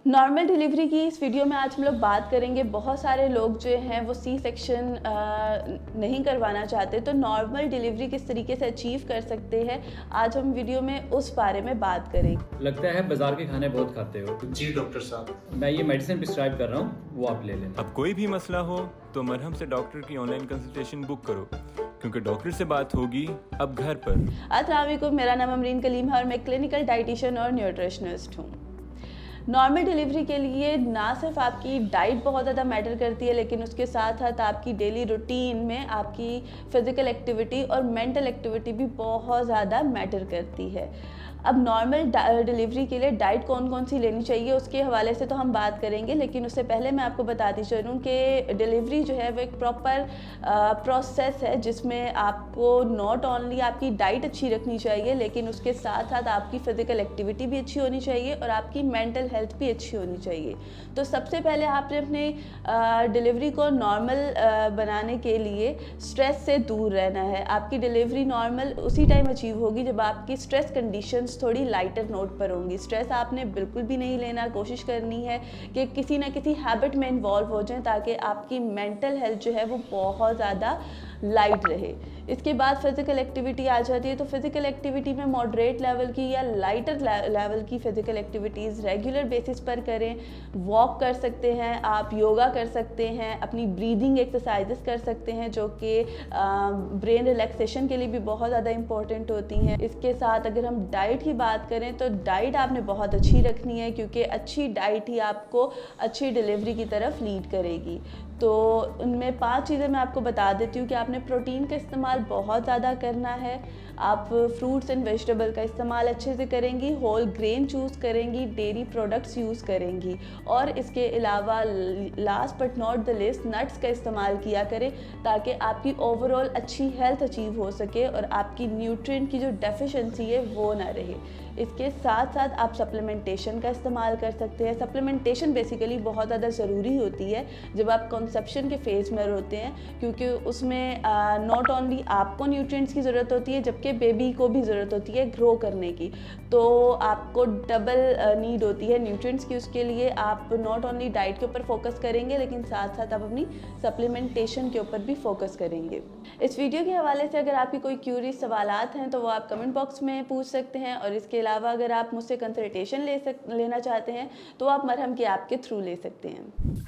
Normal delivery की इस video में आज हम लोग बात करेंगे। बहुत सारे लोग जो हैं वो सी सेक्शन नहीं करवाना चाहते, तो नॉर्मल डिलीवरी किस तरीके से अचीव कर सकते हैं, आज हम वीडियो में उस बारे में बात करेंगे। लगता है बाजार के खाने बहुत खाते हो। जी डॉक्टर साहब, मैं ये मेडिसिन प्रिस्क्राइब कर रहा हूँ, वो आप ले लेना। अब कोई भी मसला हो तो मरहम से डॉक्टर की ऑनलाइन कंसल्टेशन बुक करो, क्योंकि डॉक्टर से बात होगी अब घर पर। अस्सलाम वालेकुम, मेरा नाम अमरीन कलीम है और मैं क्लिनिकल डाइटिशियन और न्यूट्रिशनिस्ट हूँ। नॉर्मल डिलीवरी के लिए ना सिर्फ आपकी डाइट बहुत ज़्यादा मैटर करती है, लेकिन उसके साथ साथ आपकी डेली रूटीन में आपकी फ़िज़िकल एक्टिविटी और मेंटल एक्टिविटी भी बहुत ज़्यादा मैटर करती है। अब नॉर्मल डिलीवरी के लिए डाइट कौन कौन सी लेनी चाहिए उसके हवाले से तो हम बात करेंगे, लेकिन उससे पहले मैं आपको बताती चलूँ कि डिलीवरी जो है वो एक प्रॉपर प्रोसेस है, जिसमें आपको नॉट ओनली आपकी डाइट अच्छी रखनी चाहिए, लेकिन उसके साथ साथ आपकी फ़िज़िकल एक्टिविटी भी अच्छी होनी चाहिए और आपकी मेंटल हेल्थ भी अच्छी होनी चाहिए। तो सबसे पहले आपने अपने डिलीवरी को नॉर्मल बनाने के लिए स्ट्रेस से दूर रहना है। आपकी डिलीवरी नॉर्मल उसी टाइम अचीव होगी जब आपकी स्ट्रेस कंडीशंस थोड़ी लाइटर नोट पर होंगी। स्ट्रेस आपने बिल्कुल भी नहीं लेना, कोशिश करनी है कि किसी ना किसी हैबिट में इन्वॉल्व हो जाएं, ताकि आपकी मेंटल हेल्थ जो है वो बहुत ज़्यादा लाइट रहे। इसके बाद फिज़िकल एक्टिविटी आ जाती है, तो फिज़िकल एक्टिविटी में मॉडरेट लेवल की या लाइटर लेवल की फ़िज़िकल एक्टिविटीज़ रेगुलर बेसिस पर करें। वॉक कर सकते हैं आप, योगा कर सकते हैं, अपनी ब्रीदिंग एक्सरसाइजेस कर सकते हैं जो कि ब्रेन रिलैक्सेशन के लिए भी बहुत ज़्यादा इंपॉर्टेंट होती हैं। इसके साथ अगर हम डाइट की बात करें तो डाइट आपने बहुत अच्छी रखनी है, क्योंकि अच्छी डाइट ही आपको अच्छी डिलीवरी की तरफ लीड करेगी। तो उनमें 5 चीज़ें मैं आपको बता देती हूँ कि आपने प्रोटीन का इस्तेमाल बहुत ज़्यादा करना है। आप फ्रूट्स एंड वेजिटेबल का इस्तेमाल अच्छे से करेंगी, होल ग्रेन चूज़ करेंगी, डेयरी प्रोडक्ट्स यूज़ करेंगी, और इसके अलावा last but not the list nuts का इस्तेमाल किया करें, ताकि आपकी ओवरऑल अच्छी हेल्थ अचीव हो सके और आपकी न्यूट्रिएंट की जो डेफिशिएंसी है वो ना रहे। इसके साथ साथ आप सप्लीमेंटेशन का इस्तेमाल कर सकते हैं। सप्लीमेंटेशन बेसिकली बहुत ज़्यादा ज़रूरी होती है जब आप कंसेप्शन के फेज़ में होते हैं, क्योंकि उसमें नॉट ओनली आपको न्यूट्रिएंट्स की ज़रूरत होती है, जबकि बेबी को भी ज़रूरत होती है ग्रो करने की। तो आपको डबल नीड होती है न्यूट्रिएंट्स की। उसके लिए आप नॉट ओनली डाइट के ऊपर फोकस करेंगे, लेकिन साथ साथ आप अपनी सप्लीमेंटेशन के ऊपर भी फोकस करेंगे। इस वीडियो के हवाले से अगर आपकी कोई क्यूरी सवालात हैं तो वो आप कमेंट बॉक्स में पूछ सकते हैं, और इसके अलावा अगर आप मुझसे कंसल्टेशन लेना चाहते हैं तो आप मरहम के ऐप के थ्रू ले सकते हैं।